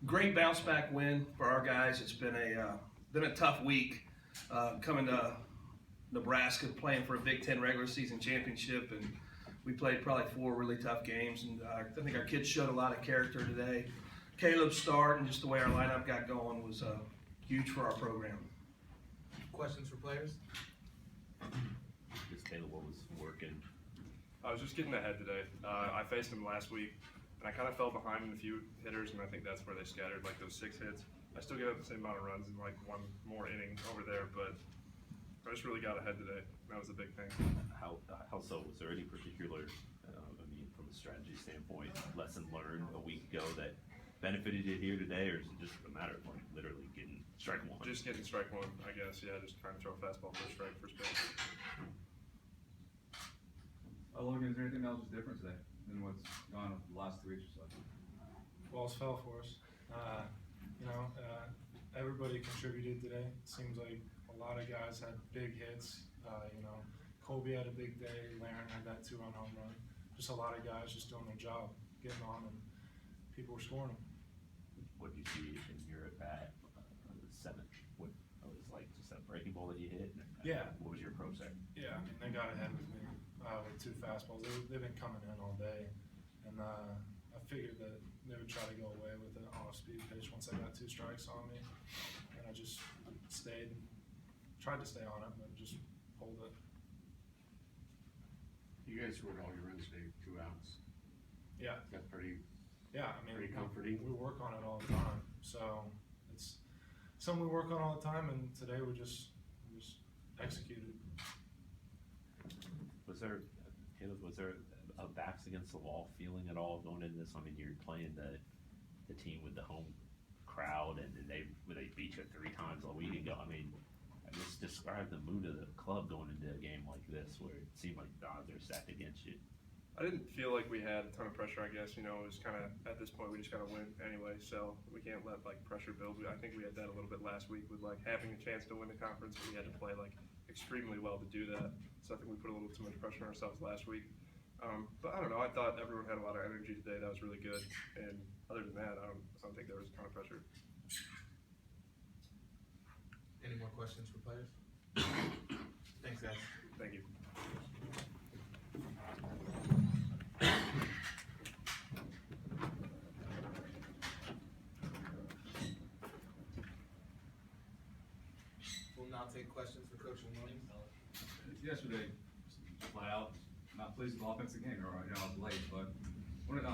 Great bounce back win for our guys. It's been a tough week coming to Nebraska, playing for a Big Ten regular season championship, and we played probably 4 really tough games. And I think our kids showed a lot of character today. Caleb's start and just the way our lineup got going was huge for our program. Questions for players? Just Caleb, what was working? I was just getting ahead today. I faced him last week, and I kind of fell behind in a few hitters, and I think that's where they scattered, like those 6 hits. I still get up the same amount of runs in like 1 more inning over there, but I just really got ahead today. That was a big thing. How so? Was there any particular, from a strategy standpoint, lesson learned a week ago that benefited you here today, or is it just a matter of like literally getting strike one? Just getting strike one, I guess. Yeah, just trying to throw a fastball for a strike for space. Logan, is there anything else different today than what's gone the last 2 weeks or so? Balls fell for us. Everybody contributed today. It seems like a lot of guys had big hits. Kobe had a big day. Laren had that 2-run home run. Just a lot of guys just doing their job, getting on, and people were scoring them. What did you see in your at bat? The 7th. What it was like just a breaking ball that you hit? Yeah. What was your approach there? Yeah, I mean, they got ahead with me with 2 fastballs. They've been coming in all day, and I figured that they would try to go away with an off-speed pitch once I got 2 strikes on me, and I just tried to stay on it, but just hold it. You guys scored all your runs today, 2 outs. Yeah. That's pretty. Yeah, I mean, pretty comforting. We work on it all the time, so it's something we work on all the time, and today we just executed. Was there a backs against the wall feeling at all going into this? I mean, you're playing the team with the home crowd, and they beat you 3 times a week ago. I mean, just describe the mood of the club going into a game like this, where it seemed like the odds are stacked against you. I didn't feel like we had a ton of pressure, I guess. It was kind of, at this point, we just got to win anyway, so we can't let like pressure build. I think we had that a little bit last week with like having a chance to win the conference, but we had to play like extremely well to do that. So I think we put a little too much pressure on ourselves last week. But I don't know, I thought everyone had a lot of energy today. That was really good. And other than that, I don't think there was a ton of pressure. Any more questions for players? Thanks, guys. Thank you. We'll now take questions for Coach Lemonis. Yesterday, flat out, not pleased with the offensive game, or late, but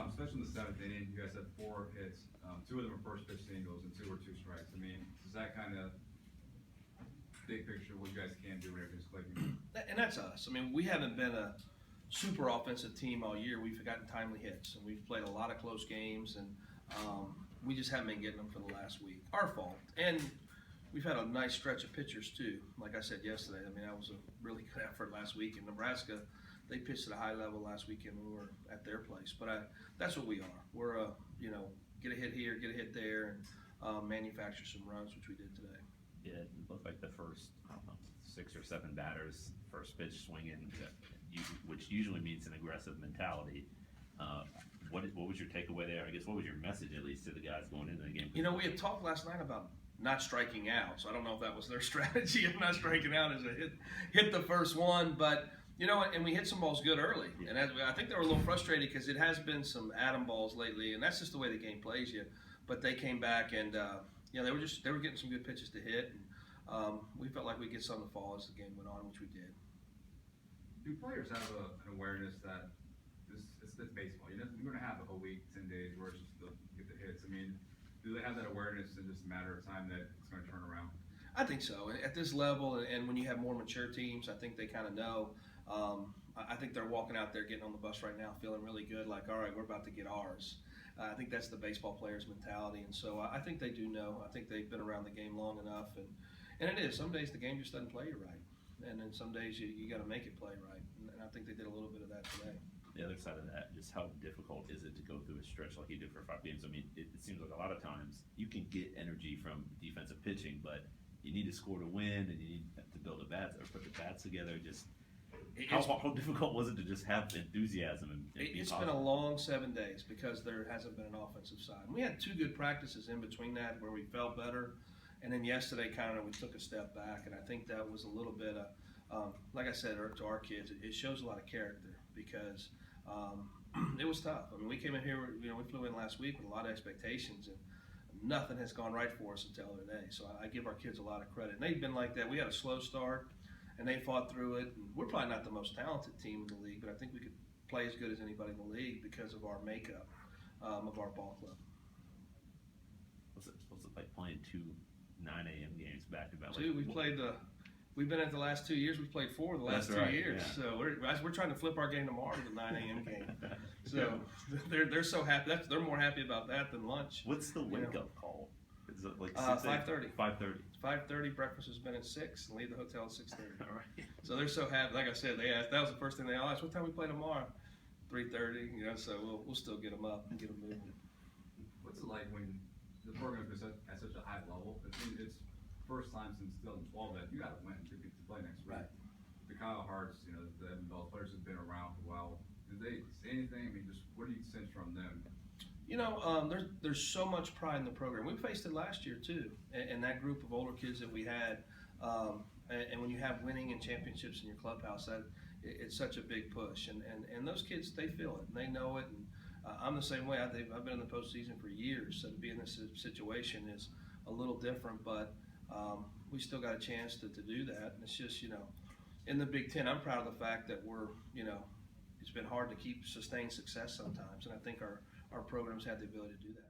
especially in the 7th inning, you guys had 4 hits. 2 of them were first pitch singles, and 2 were 2 strikes. I mean, is that kind of big picture what you guys can do when everything's clicking? And that's us. I mean, we haven't been a super offensive team all year. We've gotten timely hits, and we've played a lot of close games, and we just haven't been getting them for the last week. Our fault. And we've had a nice stretch of pitchers too. Like I said yesterday, I mean, that was a really good effort last week in Nebraska. They pitched at a high level last weekend when we were at their place. But that's what we are. We're get a hit here, get a hit there, and manufacture some runs, which we did today. Yeah, it looked like the first, 6 or 7 batters, first pitch swinging, which usually means an aggressive mentality. What was your takeaway there? I guess what was your message, at least, to the guys going into the game? We had talked last night about not striking out, so I don't know if that was their strategy of not striking out as a hit the first one, but and we hit some balls good early, and I think they were a little frustrated because it has been some atom balls lately, and that's just the way the game plays you. But they came back and they were getting some good pitches to hit, and we felt like we'd get some to fall as the game went on, which we did. Do players have an awareness that it's baseball? You're going to have a week, 10 days where it's just get the hits. I mean, do they have that awareness in just a matter of time that it's going to turn around? I think so. At this level, and when you have more mature teams, I think they kind of know. I think they're walking out there getting on the bus right now feeling really good, like, all right, we're about to get ours. I think that's the baseball player's mentality, and so I think they do know. I think they've been around the game long enough, and it is. Some days the game just doesn't play you right, and then some days you got to make it play right, and I think they did a little bit of that today. The other side of that, just how difficult is it to go through a stretch like you did for 5 games? I mean, it seems like a lot of times you can get energy from defensive pitching, but you need to score to win, and you need to build a bat or put the bats together. Just How difficult was it to just have enthusiasm and be It's been a positive? long 7 days because there hasn't been an offensive side. And we had 2 good practices in between that where we felt better, and then yesterday kind of we took a step back, and I think that was a little bit of, like I said to our kids, it shows a lot of character because it was tough. I mean, we came in here, we flew in last week with a lot of expectations, and nothing has gone right for us until today. So I give our kids a lot of credit. And they've been like that. We had a slow start, and they fought through it. And we're probably not the most talented team in the league, but I think we could play as good as anybody in the league because of our makeup of our ball club. What's it like playing 2 9 a.m. games back to back? We've been at the last 2 years. We've played 4 of the last That's 2 right, years. yeah. So we're trying to flip our game tomorrow to the 9 a.m. game. So they're so happy. They're more happy about that than lunch. What's the wake up call? Is it like 5:30. 5:30. 5:30. Breakfast has been at 6, and leave the hotel at 6:30. All right. So they're so happy. Like I said, they asked. That was the first thing they all asked. What time we play tomorrow? 3:30. So we'll still get them up and get them moving. What's it like when the program's been at such a high level? It's first time since 2012 that you got to win to get to play next week. Right. The Kyle Harts, the Evan Bell players have been around for a while. Did they say anything? I mean, just what do you sense from them? There's so much pride in the program. We faced it last year too, and that group of older kids that we had. And when you have winning and championships in your clubhouse, it's such a big push. And those kids, they feel it and they know it. And I'm the same way. I've been in the postseason for years, so to be in this situation is a little different. But we still got a chance to do that. And it's just in the Big Ten, I'm proud of the fact that we're it's been hard to keep sustained success sometimes, and I think our programs have the ability to do that.